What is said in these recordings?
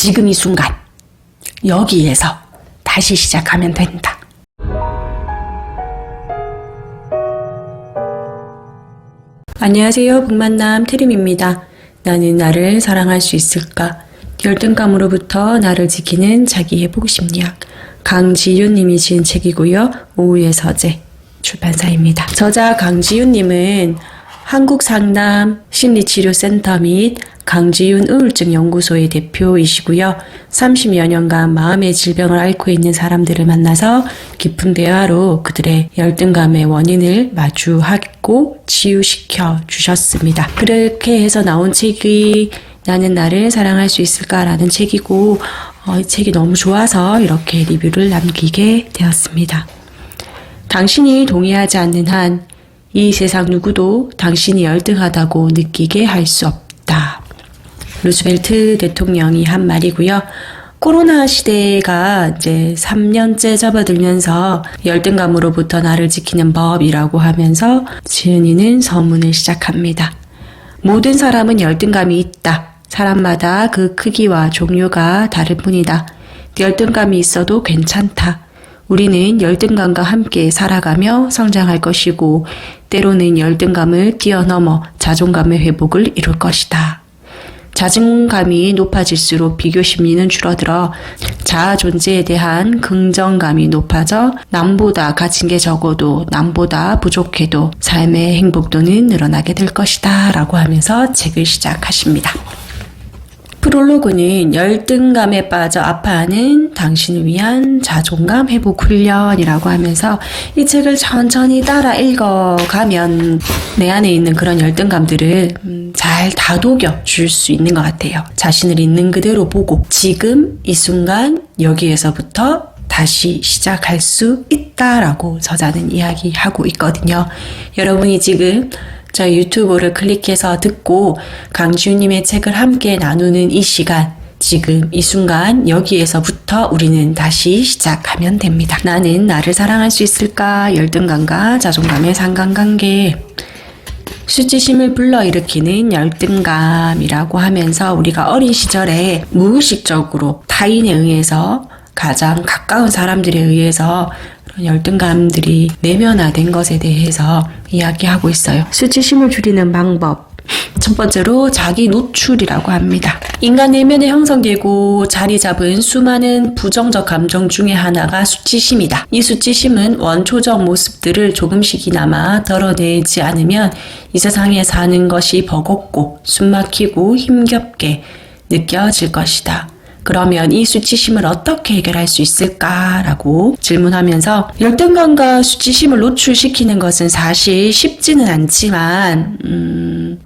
지금 이 순간 여기에서 다시 시작하면 된다. 안녕하세요. 북만남 태림입니다. 나는 나를 사랑할 수 있을까? 열등감으로부터 나를 지키는 자기회복 심리학. 강지윤님이 지은 책이고요. 오후의 서재 출판사입니다. 저자 강지윤님은 한국상담 심리치료센터 및 강지윤 우울증 연구소의 대표이시고요. 30여 년간 마음의 질병을 앓고 있는 사람들을 만나서 깊은 대화로 그들의 열등감의 원인을 마주하고 치유시켜 주셨습니다. 그렇게 해서 나온 책이 나는 나를 사랑할 수 있을까라는 책이고 이 책이 너무 좋아서 이렇게 리뷰를 남기게 되었습니다. 당신이 동의하지 않는 한 이 세상 누구도 당신이 열등하다고 느끼게 할 수 없다. 루스벨트 대통령이 한 말이고요. 코로나 시대가 이제 3년째 접어들면서 열등감으로부터 나를 지키는 법이라고 하면서 지은이는 서문을 시작합니다. 모든 사람은 열등감이 있다. 사람마다 그 크기와 종류가 다를 뿐이다. 열등감이 있어도 괜찮다. 우리는 열등감과 함께 살아가며 성장할 것이고 때로는 열등감을 뛰어넘어 자존감의 회복을 이룰 것이다. 자존감이 높아질수록 비교 심리는 줄어들어 자아 존재에 대한 긍정감이 높아져 남보다 가진 게 적어도 남보다 부족해도 삶의 행복도는 늘어나게 될 것이다 라고 하면서 책을 시작하십니다. 프롤로그는 열등감에 빠져 아파하는 당신을 위한 자존감 회복 훈련이라고 하면서 이 책을 천천히 따라 읽어가면 내 안에 있는 그런 열등감들을 잘 다독여 줄 수 있는 것 같아요. 자신을 있는 그대로 보고 지금 이 순간 여기에서부터 다시 시작할 수 있다라고 저자는 이야기하고 있거든요. 여러분이 지금 저희 유튜브를 클릭해서 듣고 강지윤님의 책을 함께 나누는 이 시간, 지금 이 순간 여기에서부터 우리는 다시 시작하면 됩니다. 나는 나를 사랑할 수 있을까? 열등감과 자존감의 상관관계. 수치심을 불러일으키는 열등감이라고 하면서 우리가 어린 시절에 무의식적으로 타인에 의해서 가장 가까운 사람들에 의해서 그런 열등감들이 내면화된 것에 대해서 이야기하고 있어요. 수치심을 줄이는 방법. 첫 번째로 자기 노출이라고 합니다. 인간 내면에 형성되고 자리 잡은 수많은 부정적 감정 중에 하나가 수치심이다. 이 수치심은 원초적 모습들을 조금씩이나마 덜어내지 않으면 이 세상에 사는 것이 버겁고 숨막히고 힘겹게 느껴질 것이다. 그러면 이 수치심을 어떻게 해결할 수 있을까라고 질문하면서 열등감과 수치심을 노출시키는 것은 사실 쉽지는 않지만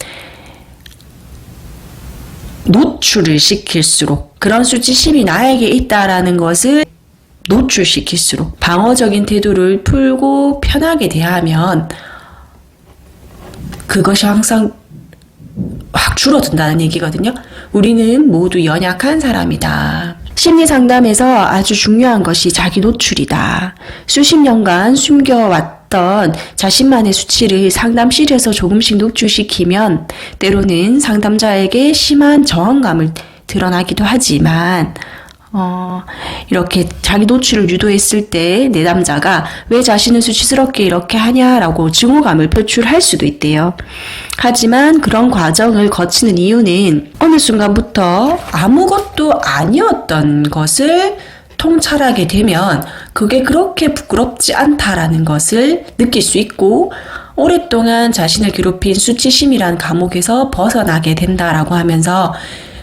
노출을 시킬수록 그런 수치심이 나에게 있다라는 것을 노출시킬수록 방어적인 태도를 풀고 편하게 대하면 그것이 항상 확 줄어든다는 얘기거든요. 우리는 모두 연약한 사람이다. 심리 상담에서 아주 중요한 것이 자기 노출이다. 수십 년간 숨겨왔던 자신만의 수치를 상담실에서 조금씩 노출시키면 때로는 상담자에게 심한 저항감을 드러나기도 하지만 이렇게 자기 노출을 유도했을 때 내담자가 왜 자신을 수치스럽게 이렇게 하냐라고 증오감을 표출할 수도 있대요. 하지만 그런 과정을 거치는 이유는 어느 순간부터 아무것도 아니었던 것을 통찰하게 되면 그게 그렇게 부끄럽지 않다라는 것을 느낄 수 있고 오랫동안 자신을 괴롭힌 수치심이란 감옥에서 벗어나게 된다라고 하면서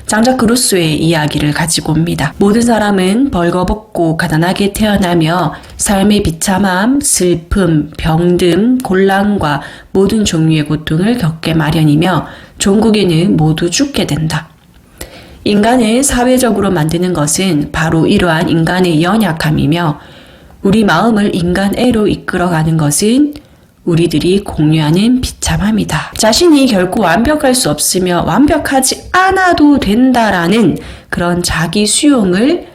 장작 그루소의 이야기를 가지고 옵니다. 모든 사람은 벌거벗고 가난하게 태어나며 삶의 비참함, 슬픔, 병듦, 곤란과 모든 종류의 고통을 겪게 마련이며 종국에는 모두 죽게 된다. 인간을 사회적으로 만드는 것은 바로 이러한 인간의 연약함이며 우리 마음을 인간애로 이끌어가는 것은 우리들이 공유하는 비참함이다. 자신이 결코 완벽할 수 없으며 완벽하지 않아도 된다라는 그런 자기 수용을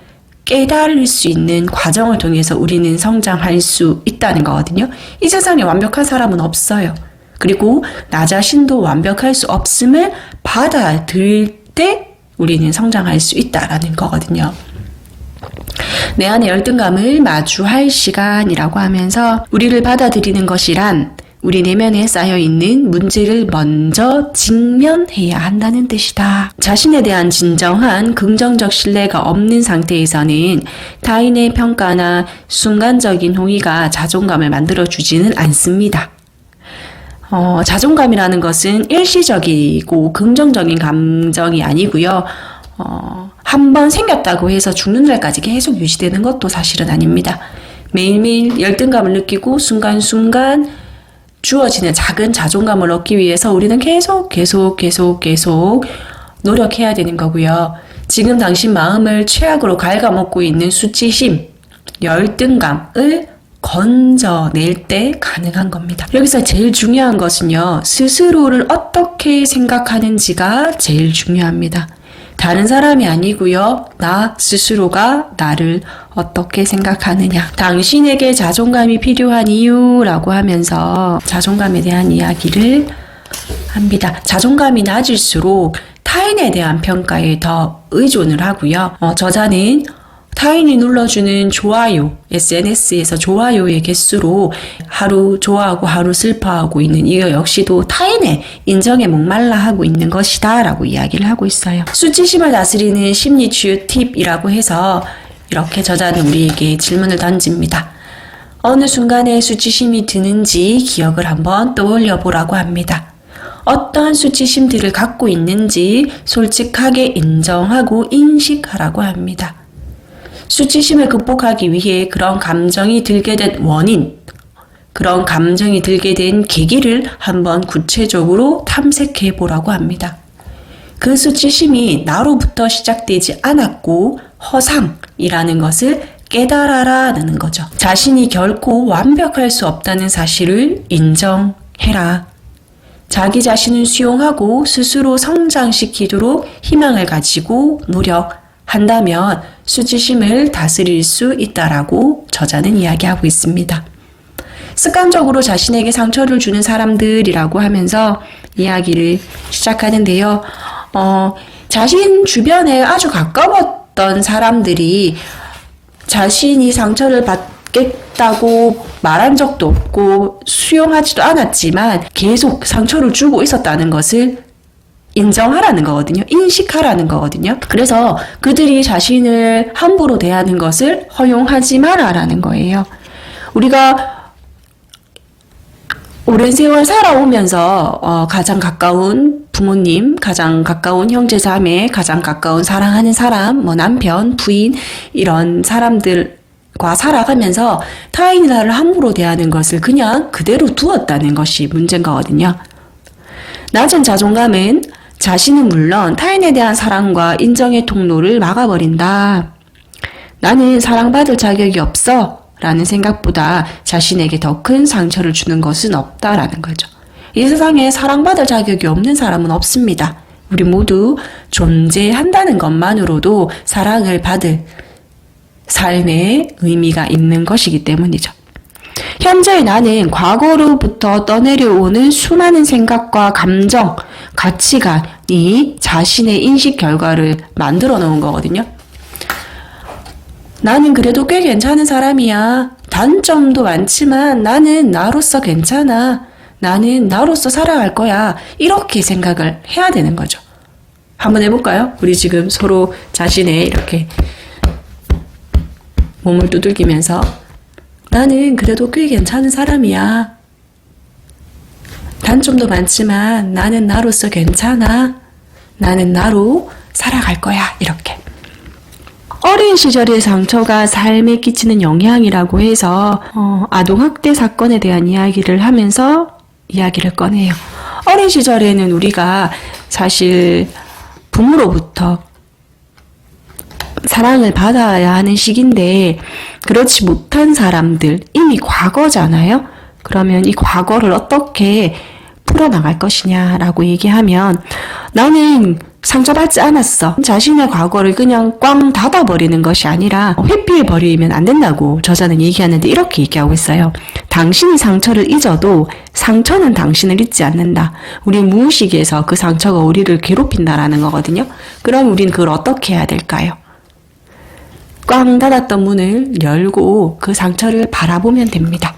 깨달을 수 있는 과정을 통해서 우리는 성장할 수 있다는 거거든요. 이 세상에 완벽한 사람은 없어요. 그리고 나 자신도 완벽할 수 없음을 받아들일 때 우리는 성장할 수 있다라는 거거든요. 내 안의 열등감을 마주할 시간이라고 하면서 우리를 받아들이는 것이란 우리 내면에 쌓여있는 문제를 먼저 직면해야 한다는 뜻이다. 자신에 대한 진정한 긍정적 신뢰가 없는 상태에서는 타인의 평가나 순간적인 호의가 자존감을 만들어주지는 않습니다. 자존감이라는 것은 일시적이고 긍정적인 감정이 아니고요. 한번 생겼다고 해서 죽는 날까지 계속 유지되는 것도 사실은 아닙니다. 매일매일 열등감을 느끼고 순간순간 주어지는 작은 자존감을 얻기 위해서 우리는 계속 노력해야 되는 거고요. 지금 당신 마음을 최악으로 갉아먹고 있는 수치심, 열등감을 건져낼 때 가능한 겁니다. 여기서 제일 중요한 것은요, 스스로를 어떻게 생각하는지가 제일 중요합니다. 다른 사람이 아니고요. 나 스스로가 나를 어떻게 생각하느냐. 당신에게 자존감이 필요한 이유라고 하면서 자존감에 대한 이야기를 합니다. 자존감이 낮을수록 타인에 대한 평가에 더 의존을 하고요. 저자는 타인이 눌러주는 좋아요, SNS에서 좋아요의 개수로 하루 좋아하고 하루 슬퍼하고 있는 이거 역시도 타인의 인정에 목말라 하고 있는 것이다 라고 이야기를 하고 있어요. 수치심을 다스리는 심리치유 팁이라고 해서 이렇게 저자는 우리에게 질문을 던집니다. 어느 순간에 수치심이 드는지 기억을 한번 떠올려 보라고 합니다. 어떠한 수치심들을 갖고 있는지 솔직하게 인정하고 인식하라고 합니다. 수치심을 극복하기 위해 그런 감정이 들게 된 원인, 그런 감정이 들게 된 계기를 한번 구체적으로 탐색해 보라고 합니다. 그 수치심이 나로부터 시작되지 않았고 허상이라는 것을 깨달아라는 거죠. 자신이 결코 완벽할 수 없다는 사실을 인정해라. 자기 자신을 수용하고 스스로 성장시키도록 희망을 가지고 노력한다면 수치심을 다스릴 수 있다라고 저자는 이야기하고 있습니다. 습관적으로 자신에게 상처를 주는 사람들이라고 하면서 이야기를 시작하는데요. 자신 주변에 아주 가까웠던 사람들이 자신이 상처를 받겠다고 말한 적도 없고 수용하지도 않았지만 계속 상처를 주고 있었다는 것을 인정하라는 거거든요. 인식하라는 거거든요. 그래서 그들이 자신을 함부로 대하는 것을 허용하지 마라라는 거예요. 우리가 오랜 세월 살아오면서 가장 가까운 부모님, 가장 가까운 형제자매, 가장 가까운 사랑하는 사람, 남편, 부인 이런 사람들과 살아가면서 타인이 나를 함부로 대하는 것을 그냥 그대로 두었다는 것이 문제인 거거든요. 낮은 자존감은 자신은 물론 타인에 대한 사랑과 인정의 통로를 막아버린다. 나는 사랑받을 자격이 없어 라는 생각보다 자신에게 더 큰 상처를 주는 것은 없다라는 거죠. 이 세상에 사랑받을 자격이 없는 사람은 없습니다. 우리 모두 존재한다는 것만으로도 사랑을 받을 삶의 의미가 있는 것이기 때문이죠. 현재의 나는 과거로부터 떠내려오는 수많은 생각과 감정, 가치관이 자신의 인식 결과를 만들어 놓은 거거든요. 나는 그래도 꽤 괜찮은 사람이야. 단점도 많지만 나는 나로서 괜찮아. 나는 나로서 살아갈 거야. 이렇게 생각을 해야 되는 거죠. 한번 해볼까요? 우리 지금 서로 자신의 이렇게 몸을 두들기면서 나는 그래도 꽤 괜찮은 사람이야. 단점도 많지만 나는 나로서 괜찮아. 나는 나로 살아갈 거야. 이렇게. 어린 시절의 상처가 삶에 끼치는 영향이라고 해서 아동학대 사건에 대한 이야기를 하면서 이야기를 꺼내요. 어린 시절에는 우리가 사실 부모로부터 사랑을 받아야 하는 시기인데 그렇지 못한 사람들, 이미 과거잖아요. 그러면 이 과거를 어떻게 풀어나갈 것이냐라고 얘기하면 나는 상처받지 않았어. 자신의 과거를 그냥 꽝 닫아버리는 것이 아니라 회피해버리면 안 된다고 저자는 얘기하는데 이렇게 얘기하고 있어요. 당신이 상처를 잊어도 상처는 당신을 잊지 않는다. 우리 무의식에서 그 상처가 우리를 괴롭힌다라는 거거든요. 그럼 우린 그걸 어떻게 해야 될까요? 꽝 닫았던 문을 열고 그 상처를 바라보면 됩니다.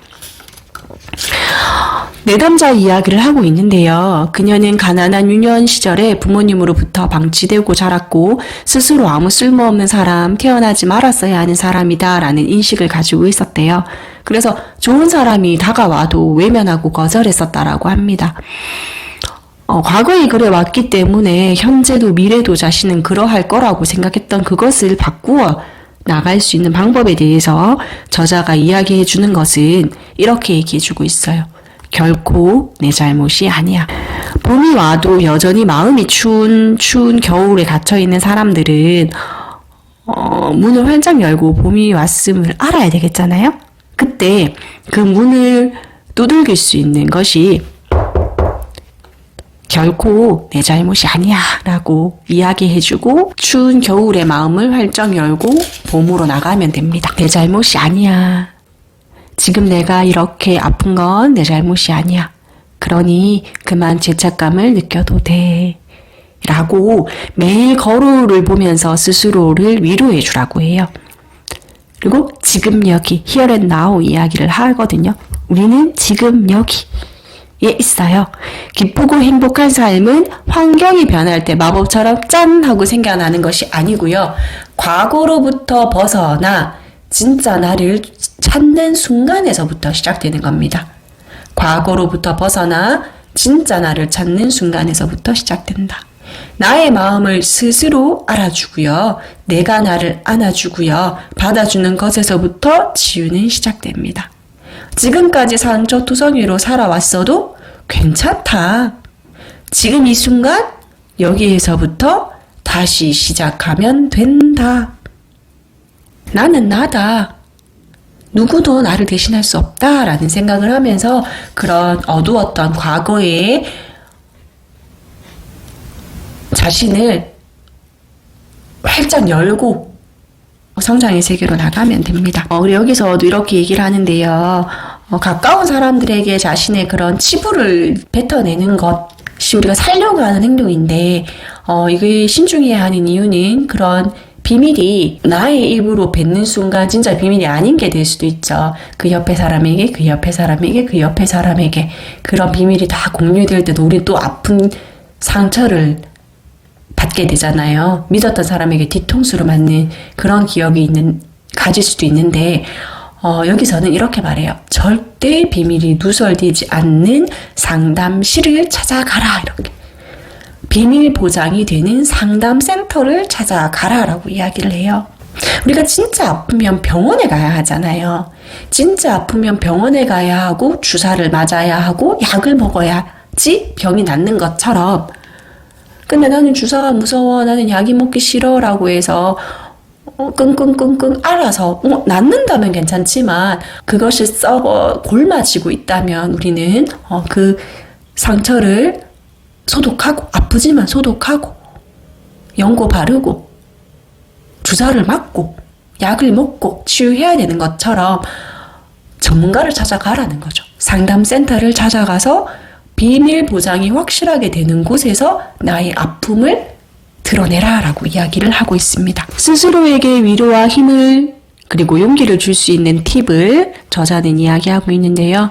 내담자 이야기를 하고 있는데요. 그녀는 가난한 유년 시절에 부모님으로부터 방치되고 자랐고 스스로 아무 쓸모없는 사람, 태어나지 말았어야 하는 사람이다 라는 인식을 가지고 있었대요. 그래서 좋은 사람이 다가와도 외면하고 거절했었다라고 합니다. 과거에 그래 왔기 때문에 현재도 미래도 자신은 그러할 거라고 생각했던 그것을 바꾸어 나갈 수 있는 방법에 대해서 저자가 이야기해 주는 것은 이렇게 얘기해 주고 있어요. 결코 내 잘못이 아니야. 봄이 와도 여전히 마음이 추운 겨울에 갇혀있는 사람들은 문을 활짝 열고 봄이 왔음을 알아야 되겠잖아요. 그때 그 문을 두들길 수 있는 것이 결코 내 잘못이 아니야 라고 이야기해주고 추운 겨울의 마음을 활짝 열고 봄으로 나가면 됩니다. 내 잘못이 아니야. 지금 내가 이렇게 아픈 건 내 잘못이 아니야. 그러니 그만 죄책감을 느껴도 돼. 라고 매일 거울을 보면서 스스로를 위로해 주라고 해요. 그리고 지금 여기, here and now 이야기를 하거든요. 우리는 지금 여기에 있어요. 기쁘고 행복한 삶은 환경이 변할 때 마법처럼 짠 하고 생겨나는 것이 아니고요. 과거로부터 벗어나 진짜 나를 찾는 순간에서부터 시작되는 겁니다. 과거로부터 벗어나 진짜 나를 찾는 순간에서부터 시작된다. 나의 마음을 스스로 알아주고요. 내가 나를 안아주고요. 받아주는 것에서부터 치유는 시작됩니다. 지금까지 상처투성이로 살아왔어도 괜찮다. 지금 이 순간 여기에서부터 다시 시작하면 된다. 나는 나다. 누구도 나를 대신할 수 없다라는 생각을 하면서 그런 어두웠던 과거의 자신을 활짝 열고 성장의 세계로 나가면 됩니다. 우리 여기서도 이렇게 얘기를 하는데요. 가까운 사람들에게 자신의 그런 치부를 뱉어내는 것이 우리가 살려고 하는 행동인데 이게 신중해야 하는 이유는 그런 비밀이 나의 입으로 뱉는 순간 진짜 비밀이 아닌 게 될 수도 있죠. 그 옆에 사람에게, 그 옆에 사람에게, 그 옆에 사람에게 그런 비밀이 다 공유될 때도 우리 또 아픈 상처를 받게 되잖아요. 믿었던 사람에게 뒤통수를 맞는 그런 기억이 가질 수도 있는데 여기서는 이렇게 말해요. 절대 비밀이 누설되지 않는 상담실을 찾아가라. 이렇게. 비밀 보장이 되는 상담센터를 찾아가라 라고 이야기를 해요. 우리가 진짜 아프면 병원에 가야 하잖아요. 진짜 아프면 병원에 가야 하고 주사를 맞아야 하고 약을 먹어야지 병이 낫는 것처럼 근데 나는 주사가 무서워 나는 약이 먹기 싫어 라고 해서 끙끙끙끙 알아서 낫는다면 괜찮지만 그것이 썩어 골마지고 있다면 우리는 그 상처를 소독하고 아프지만 소독하고 연고 바르고 주사를 맞고 약을 먹고 치유해야 되는 것처럼 전문가를 찾아가라는 거죠. 상담센터를 찾아가서 비밀 보장이 확실하게 되는 곳에서 나의 아픔을 드러내라 라고 이야기를 하고 있습니다. 스스로에게 위로와 힘을 그리고 용기를 줄 수 있는 팁을 저자는 이야기하고 있는데요.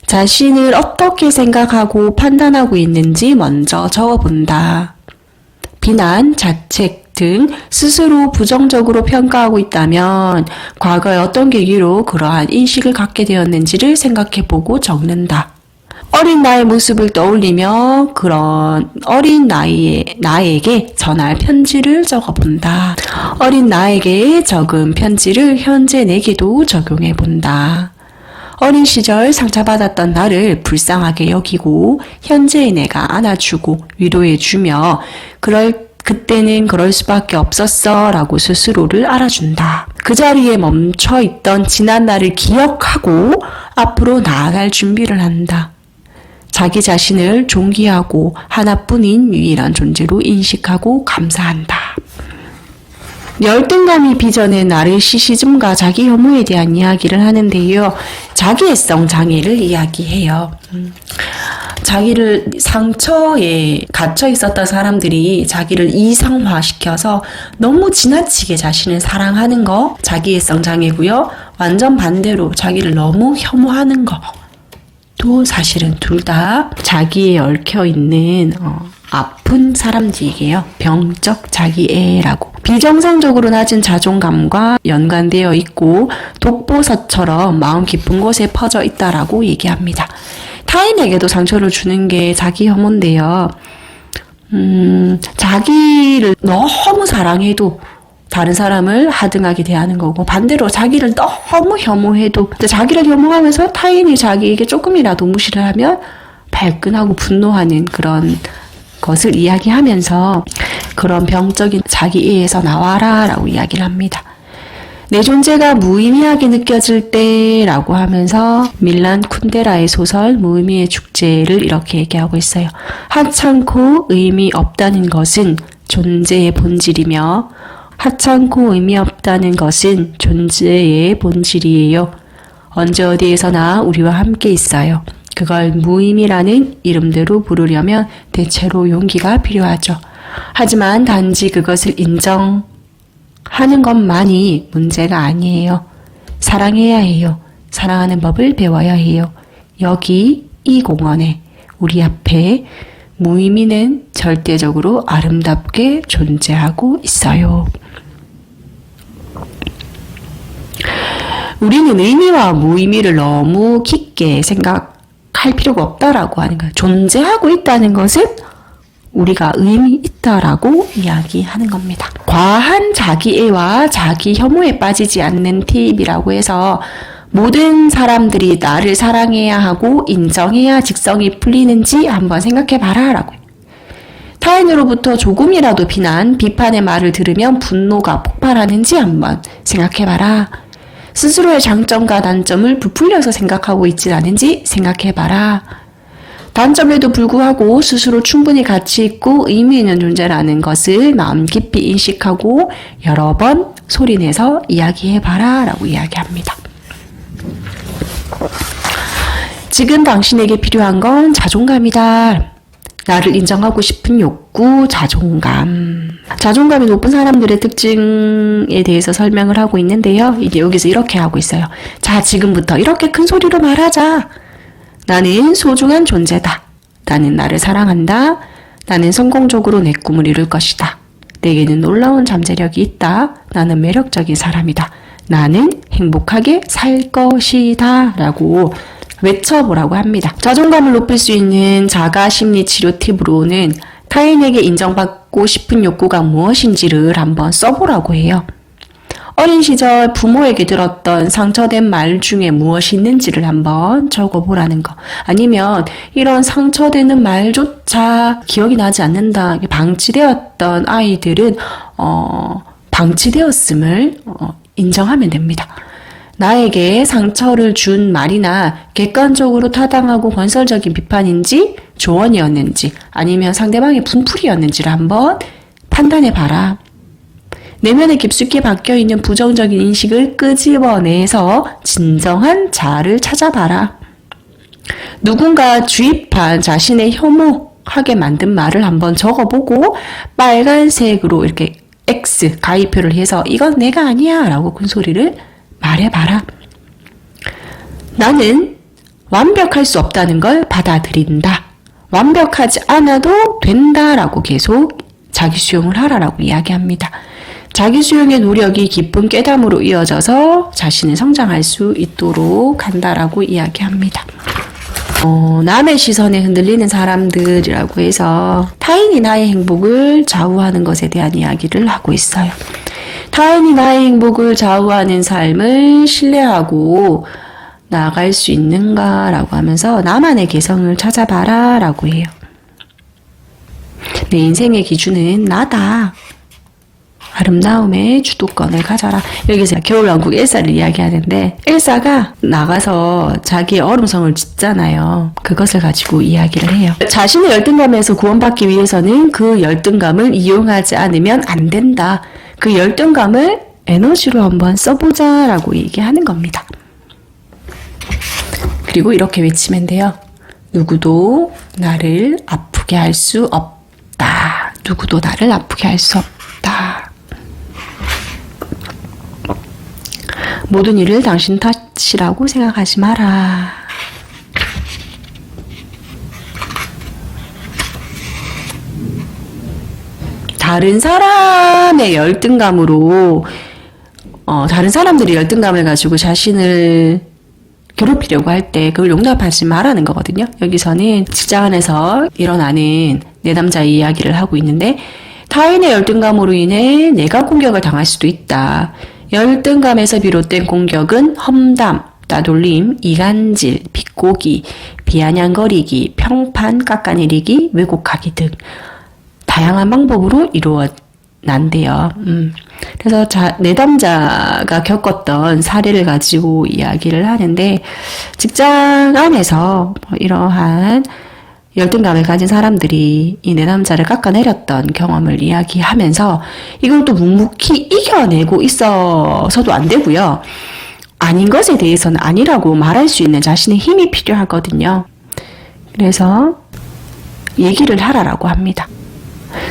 자신을 어떻게 생각하고 판단하고 있는지 먼저 적어본다. 비난, 자책 등 스스로 부정적으로 평가하고 있다면 과거에 어떤 계기로 그러한 인식을 갖게 되었는지를 생각해보고 적는다. 어린 나의 모습을 떠올리며 그런 어린 나에게 전할 편지를 적어본다. 어린 나에게 적은 편지를 현재 내게도 적용해본다. 어린 시절 상처받았던 나를 불쌍하게 여기고 현재의 내가 안아주고 위로해주며 그때는 그럴 수밖에 없었어 라고 스스로를 알아준다. 그 자리에 멈춰있던 지난 날을 기억하고 앞으로 나아갈 준비를 한다. 자기 자신을 존귀하고 하나뿐인 유일한 존재로 인식하고 감사한다. 열등감이 빚어낸 나르시시즘과 자기 혐오에 대한 이야기를 하는데요. 자기애성 장애를 이야기해요. 자기를 상처에 갇혀 있었던 사람들이 자기를 이상화시켜서 너무 지나치게 자신을 사랑하는 거 자기애성 장애고요. 완전 반대로 자기를 너무 혐오하는 거 또 사실은 둘 다 자기에 얽혀있는 아픈 사람들이에요. 병적 자기애라고. 비정상적으로 낮은 자존감과 연관되어 있고 독보섯처럼 마음 깊은 곳에 퍼져 있다라고 얘기합니다. 타인에게도 상처를 주는 게 자기 혐오인데요. 자기를 너무 사랑해도 다른 사람을 하등하게 대하는 거고, 반대로 자기를 너무 혐오해도 자기를 혐오하면서 타인이 자기에게 조금이라도 무시를 하면 발끈하고 분노하는 그런 것을 이야기하면서 그런 병적인 자기애에서 나와라 라고 이야기를 합니다. 내 존재가 무의미하게 느껴질 때 라고 하면서 밀란 쿤데라의 소설 무의미의 축제를 이렇게 얘기하고 있어요. 하찮고 의미 없다는 것은 존재의 본질이며 하찮고 의미 없다는 것은 존재의 본질이에요. 언제 어디에서나 우리와 함께 있어요. 그걸 무의미라는 이름대로 부르려면 대체로 용기가 필요하죠. 하지만 단지 그것을 인정하는 것만이 문제가 아니에요. 사랑해야 해요. 사랑하는 법을 배워야 해요. 여기 이 공원에 우리 앞에 무의미는 절대적으로 아름답게 존재하고 있어요. 우리는 의미와 무의미를 너무 깊게 생각할 필요가 없다라고 하는 거예요. 존재하고 있다는 것은 우리가 의미 있다라고 이야기하는 겁니다. 과한 자기애와 자기 혐오에 빠지지 않는 팁이라고 해서 모든 사람들이 나를 사랑해야 하고 인정해야 직성이 풀리는지 한번 생각해봐라 라고. 타인으로부터 조금이라도 비판의 말을 들으면 분노가 폭발하는지 한번 생각해봐라. 스스로의 장점과 단점을 부풀려서 생각하고 있지 않은지 생각해봐라. 단점에도 불구하고 스스로 충분히 가치 있고 의미 있는 존재라는 것을 마음 깊이 인식하고 여러 번 소리내서 이야기해봐라 라고 이야기합니다. 지금 당신에게 필요한 건 자존감이다. 나를 인정하고 싶은 욕구, 자존감. 자존감이 높은 사람들의 특징에 대해서 설명을 하고 있는데요. 이게 여기서 이렇게 하고 있어요. 자, 지금부터 이렇게 큰 소리로 말하자. 나는 소중한 존재다. 나는 나를 사랑한다. 나는 성공적으로 내 꿈을 이룰 것이다. 내게는 놀라운 잠재력이 있다. 나는 매력적인 사람이다. 나는 행복하게 살 것이다. 라고 외쳐보라고 합니다. 자존감을 높일 수 있는 자가 심리 치료 팁으로는 타인에게 인정받고 싶은 욕구가 무엇인지를 한번 써보라고 해요. 어린 시절 부모에게 들었던 상처된 말 중에 무엇이 있는지를 한번 적어보라는 거. 아니면 이런 상처되는 말조차 기억이 나지 않는다. 방치되었던 아이들은 방치되었음을 인정하면 됩니다. 나에게 상처를 준 말이나 객관적으로 타당하고 건설적인 비판인지 조언이었는지 아니면 상대방의 분풀이였는지를 한번 판단해봐라. 내면에 깊숙이 박혀있는 부정적인 인식을 끄집어내서 진정한 자아를 찾아봐라. 누군가 주입한 자신의 혐오하게 만든 말을 한번 적어보고 빨간색으로 이렇게 X 가위표를 해서 이건 내가 아니야 라고 큰 소리를 말해봐라. 나는 완벽할 수 없다는 걸 받아들인다. 완벽하지 않아도 된다라고 계속 자기 수용을 하라라고 이야기합니다. 자기 수용의 노력이 깊은 깨달음으로 이어져서 자신이 성장할 수 있도록 한다라고 이야기합니다. 남의 시선에 흔들리는 사람들이라고 해서 타인이 나의 행복을 좌우하는 것에 대한 이야기를 하고 있어요. 타인이 나의 행복을 좌우하는 삶을 신뢰하고 나아갈 수 있는가라고 하면서 나만의 개성을 찾아봐라 라고 해요. 내 인생의 기준은 나다. 아름다움의 주도권을 가져라. 여기서 겨울왕국 엘사를 이야기하는데 엘사가 나가서 자기의 얼음성을 짓잖아요. 그것을 가지고 이야기를 해요. 자신의 열등감에서 구원받기 위해서는 그 열등감을 이용하지 않으면 안 된다. 그 열등감을 에너지로 한번 써보자 라고 얘기하는 겁니다. 그리고 이렇게 외치면 돼요. 누구도 나를 아프게 할 수 없다. 누구도 나를 아프게 할 수 없다. 모든 일을 당신 탓이라고 생각하지 마라. 다른 사람의 열등감으로 다른 사람들이 열등감을 가지고 자신을 괴롭히려고 할 때 그걸 용납하지 말라는 거거든요. 여기서는 직장 안에서 일어나는 내담자의 이야기를 하고 있는데 타인의 열등감으로 인해 내가 공격을 당할 수도 있다. 열등감에서 비롯된 공격은 험담, 따돌림, 이간질, 비꼬기, 비아냥거리기, 평판, 깎아내리기, 왜곡하기 등 다양한 방법으로 이루어난대요. 그래서 내담자가 겪었던 사례를 가지고 이야기를 하는데 직장 안에서 이러한 열등감을 가진 사람들이 이 내담자를 깎아내렸던 경험을 이야기하면서 이걸 또 묵묵히 이겨내고 있어서도 안 되고요. 아닌 것에 대해서는 아니라고 말할 수 있는 자신의 힘이 필요하거든요. 그래서 얘기를 하라라고 합니다.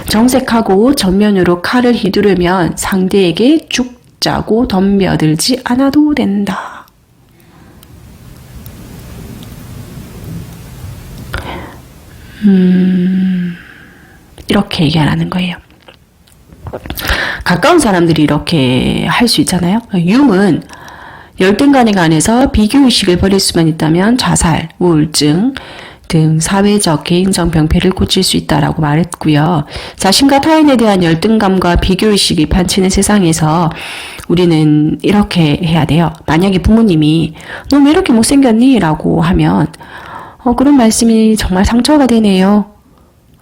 정색하고 전면으로 칼을 휘두르면 상대에게 죽자고 덤벼들지 않아도 된다. 이렇게 얘기하라는 거예요. 가까운 사람들이 이렇게 할 수 있잖아요. 융은 열등간에 관해서 비교의식을 버릴 수만 있다면 자살, 우울증 등 사회적, 개인적 병폐를 고칠 수 있다라고 말했고요. 자신과 타인에 대한 열등감과 비교의식이 판치는 세상에서 우리는 이렇게 해야 돼요. 만약에 부모님이 너 왜 이렇게 못생겼니? 라고 하면 그런 말씀이 정말 상처가 되네요.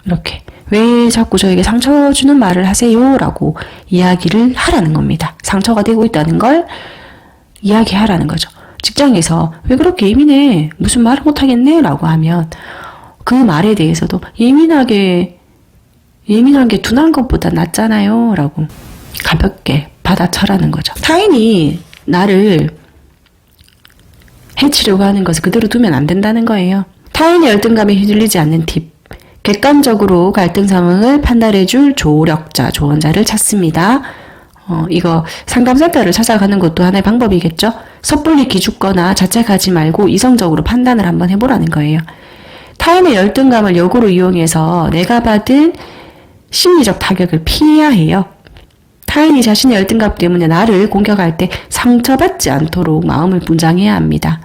이렇게 왜 자꾸 저에게 상처 주는 말을 하세요? 라고 이야기를 하라는 겁니다. 상처가 되고 있다는 걸 이야기하라는 거죠. 직장에서 왜 그렇게 예민해? 무슨 말을 못하겠네? 라고 하면 그 말에 대해서도 예민한 게 둔한 것보다 낫잖아요. 라고 가볍게 받아쳐라는 거죠. 타인이 나를 해치려고 하는 것을 그대로 두면 안 된다는 거예요. 타인의 열등감에 휘둘리지 않는 팁. 객관적으로 갈등 상황을 판단해줄 조력자, 조언자를 찾습니다. 이거 상담센터를 찾아가는 것도 하나의 방법이겠죠? 섣불리 기죽거나 자책하지 말고 이성적으로 판단을 한번 해보라는 거예요. 타인의 열등감을 역으로 이용해서 내가 받은 심리적 타격을 피해야 해요. 타인이 자신의 열등감 때문에 나를 공격할 때 상처받지 않도록 마음을 분장해야 합니다.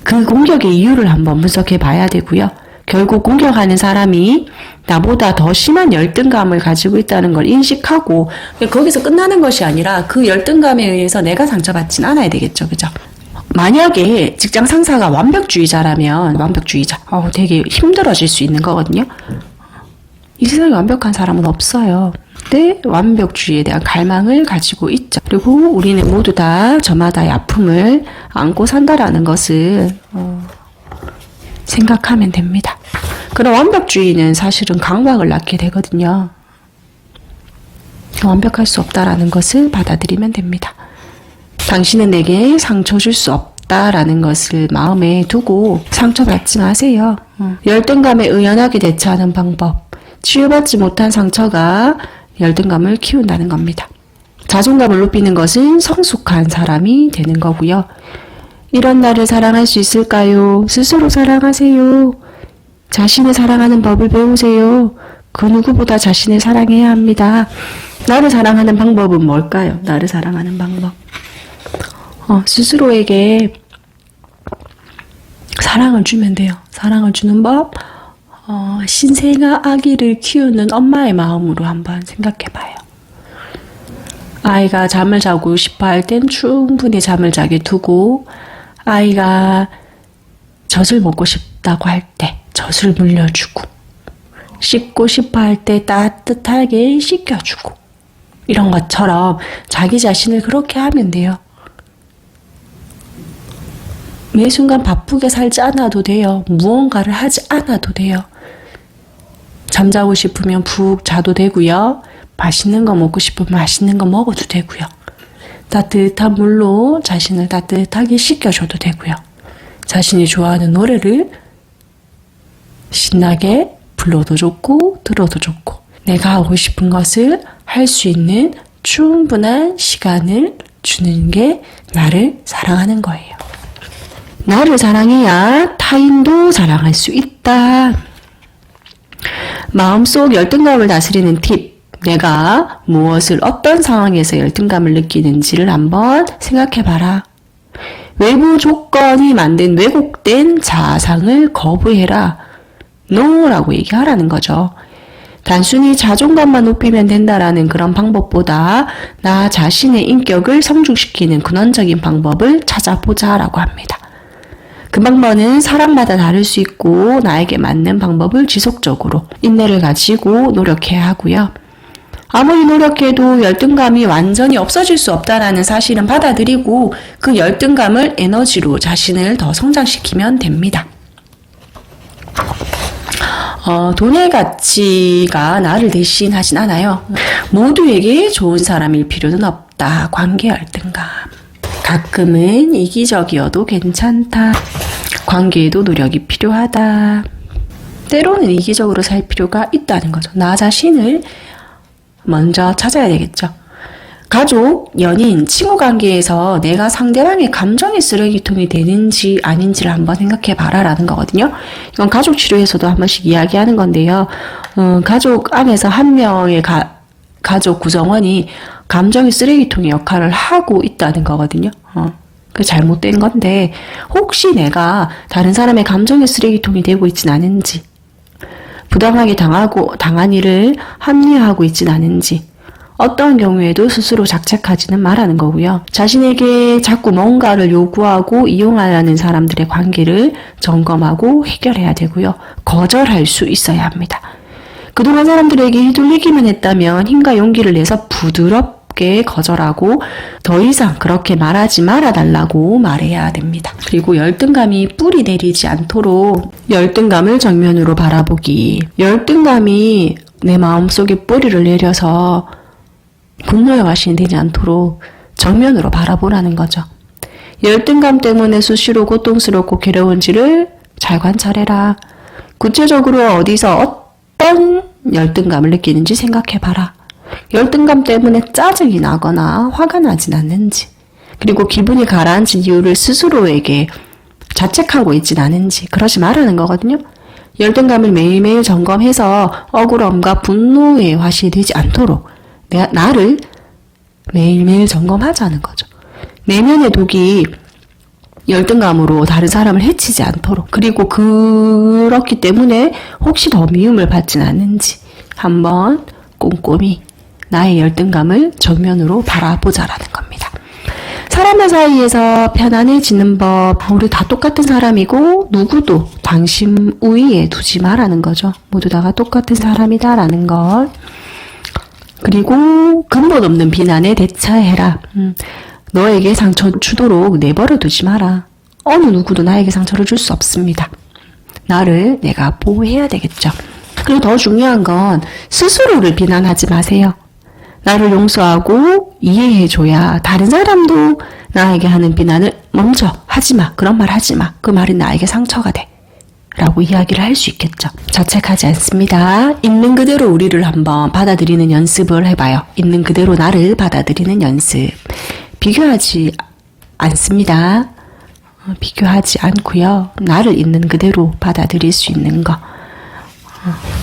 그 공격의 이유를 한번 분석해 봐야 되고요. 결국 공격하는 사람이 나보다 더 심한 열등감을 가지고 있다는 걸 인식하고 거기서 끝나는 것이 아니라 그 열등감에 의해서 내가 상처받진 않아야 되겠죠. 그죠? 만약에 직장 상사가 완벽주의자라면 되게 힘들어질 수 있는 거거든요. 이 세상에 완벽한 사람은 없어요. 근데 완벽주의에 대한 갈망을 가지고 있죠. 그리고 우리는 모두 다 저마다의 아픔을 안고 산다라는 것을 생각하면 됩니다. 그런 완벽주의는 사실은 강박을 낳게 되거든요. 완벽할 수 없다라는 것을 받아들이면 됩니다. 당신은 내게 상처 줄 수 없다라는 것을 마음에 두고 상처받지 마세요. 열등감에 의연하게 대처하는 방법. 치유받지 못한 상처가 열등감을 키운다는 겁니다. 자존감을 높이는 것은 성숙한 사람이 되는 거고요. 이런 나를 사랑할 수 있을까요? 스스로 사랑하세요. 자신을 사랑하는 법을 배우세요. 그 누구보다 자신을 사랑해야 합니다. 나를 사랑하는 방법은 뭘까요? 나를 사랑하는 방법. 스스로에게 사랑을 주면 돼요. 사랑을 주는 법. 신생아 아기를 키우는 엄마의 마음으로 한번 생각해봐요. 아이가 잠을 자고 싶어 할 땐 충분히 잠을 자게 두고 아이가 젖을 먹고 싶다고 할 때 젖을 물려주고 씻고 싶어 할 때 따뜻하게 씻겨주고 이런 것처럼 자기 자신을 그렇게 하면 돼요. 매 순간 바쁘게 살지 않아도 돼요. 무언가를 하지 않아도 돼요. 잠자고 싶으면 푹 자도 되고요. 맛있는 거 먹고 싶으면 맛있는 거 먹어도 되고요. 따뜻한 물로 자신을 따뜻하게 씻겨줘도 되고요. 자신이 좋아하는 노래를 신나게 불러도 좋고 들어도 좋고 내가 하고 싶은 것을 할 수 있는 충분한 시간을 주는 게 나를 사랑하는 거예요. 나를 사랑해야 타인도 사랑할 수 있다. 마음속 열등감을 다스리는 팁. 내가 무엇을 어떤 상황에서 열등감을 느끼는지를 한번 생각해봐라. 외부 조건이 만든 왜곡된 자아상을 거부해라. NO라고 얘기하라는 거죠. 단순히 자존감만 높이면 된다라는 그런 방법보다 나 자신의 인격을 성숙시키는 근원적인 방법을 찾아보자라고 합니다. 그 방법은 사람마다 다를 수 있고 나에게 맞는 방법을 지속적으로 인내를 가지고 노력해야 하고요. 아무리 노력해도 열등감이 완전히 없어질 수 없다라는 사실은 받아들이고 그 열등감을 에너지로 자신을 더 성장시키면 됩니다. 돈의 가치가 나를 대신하진 않아요. 모두에게 좋은 사람일 필요는 없다. 관계 열등감. 가끔은 이기적이어도 괜찮다. 관계에도 노력이 필요하다. 때로는 이기적으로 살 필요가 있다는 거죠. 나 자신을 먼저 찾아야 되겠죠. 가족, 연인, 친구 관계에서 내가 상대방의 감정의 쓰레기통이 되는지 아닌지를 한번 생각해 봐라라는 거거든요. 이건 가족 치료에서도 한 번씩 이야기하는 건데요. 가족 안에서 한 명의 가족 구성원이 감정의 쓰레기통의 역할을 하고 있다는 거거든요. 그 잘못된 건데 혹시 내가 다른 사람의 감정의 쓰레기통이 되고 있진 않은지, 부당하게 당한 일을 합리화하고 있진 않은지, 어떤 경우에도 스스로 자책하지는 말라는 거고요. 자신에게 자꾸 뭔가를 요구하고 이용하려는 사람들의 관계를 점검하고 해결해야 되고요. 거절할 수 있어야 합니다. 그동안 사람들에게 휘둘리기만 했다면 힘과 용기를 내서 부드럽게 거절하고 더 이상 그렇게 말하지 말아달라고 말해야 됩니다. 그리고 열등감이 뿌리 내리지 않도록 열등감을 정면으로 바라보기. 열등감이 내 마음속에 뿌리를 내려서 분노의 화신이 되지 않도록 정면으로 바라보라는 거죠. 열등감 때문에 수시로 고통스럽고 괴로운지를 잘 관찰해라. 구체적으로 어디서 어떤 열등감을 느끼는지 생각해봐라. 열등감 때문에 짜증이 나거나 화가 나진 않는지, 그리고 기분이 가라앉은 이유를 스스로에게 자책하고 있진 않은지 그러지 말라는 거거든요. 열등감을 매일매일 점검해서 억울함과 분노의 화신이 되지 않도록 나를 매일매일 점검하자는 거죠. 내면의 독이 열등감으로 다른 사람을 해치지 않도록, 그리고 그렇기 때문에 혹시 더 미움을 받진 않는지 한번 꼼꼼히 나의 열등감을 정면으로 바라보자라는 겁니다. 사람들 사이에서 편안해지는 법. 우리 다 똑같은 사람이고 누구도 당신 우위에 두지 마라는 거죠. 모두 다가 똑같은 사람이다라는 것. 그리고 근본 없는 비난에 대처해라. 너에게 상처 주도록 내버려 두지 마라. 어느 누구도 나에게 상처를 줄 수 없습니다. 나를 내가 보호해야 되겠죠. 그리고 더 중요한 건 스스로를 비난하지 마세요. 나를 용서하고 이해해줘야 다른 사람도 나에게 하는 비난을 먼저 하지마, 그런 말 하지마, 그 말이 나에게 상처가 돼 라고 이야기를 할 수 있겠죠. 자책하지 않습니다. 있는 그대로 우리를 한번 받아들이는 연습을 해봐요. 있는 그대로 나를 받아들이는 연습. 비교하지 않습니다. 비교하지 않고요. 나를 있는 그대로 받아들일 수 있는 거.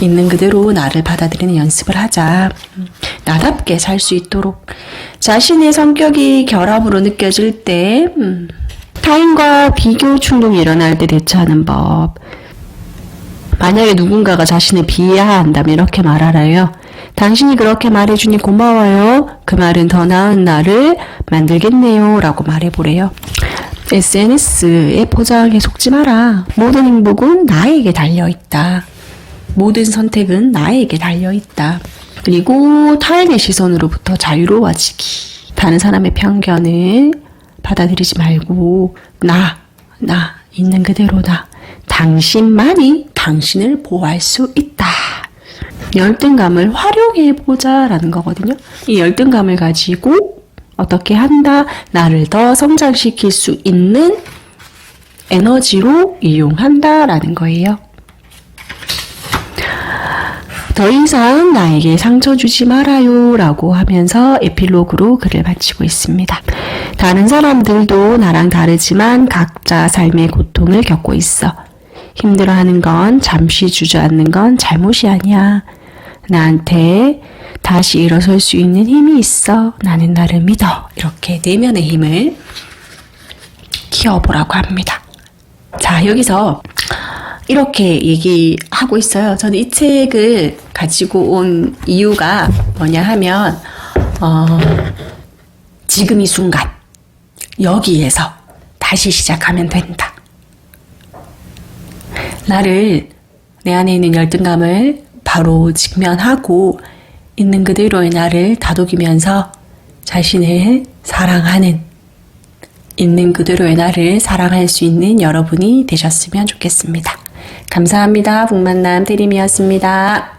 있는 그대로 나를 받아들이는 연습을 하자. 나답게 살 수 있도록. 자신의 성격이 결합으로 느껴질 때 타인과 비교 충동이 일어날 때 대처하는 법. 만약에 누군가가 자신을 비하한다면 이렇게 말하라요. 당신이 그렇게 말해주니 고마워요. 그 말은 더 나은 나를 만들겠네요. 라고 말해보래요. SNS의 포장에 속지 마라. 모든 행복은 나에게 달려있다. 모든 선택은 나에게 달려있다. 그리고 타인의 시선으로부터 자유로워지기. 다른 사람의 편견을 받아들이지 말고 나 있는 그대로다. 당신만이 당신을 보호할 수 있다. 열등감을 활용해보자 라는 거거든요. 이 열등감을 가지고 어떻게 한다? 나를 더 성장시킬 수 있는 에너지로 이용한다 라는 거예요. 더 이상 나에게 상처 주지 말아요 라고 하면서 에필로그로 글을 마치고 있습니다. 다른 사람들도 나랑 다르지만 각자 삶의 고통을 겪고 있어. 힘들어하는 건, 잠시 주저앉는 건 잘못이 아니야. 나한테 다시 일어설 수 있는 힘이 있어. 나는 나를 믿어. 이렇게 내면의 힘을 키워보라고 합니다. 자, 여기서 이렇게 얘기하고 있어요. 저는 이 책을 가지고 온 이유가 뭐냐 하면 지금 이 순간 여기에서 다시 시작하면 된다. 내 안에 있는 열등감을 바로 직면하고 있는 그대로의 나를 다독이면서 자신을 사랑하는, 있는 그대로의 나를 사랑할 수 있는 여러분이 되셨으면 좋겠습니다. 감사합니다. 북만남 대림이었습니다.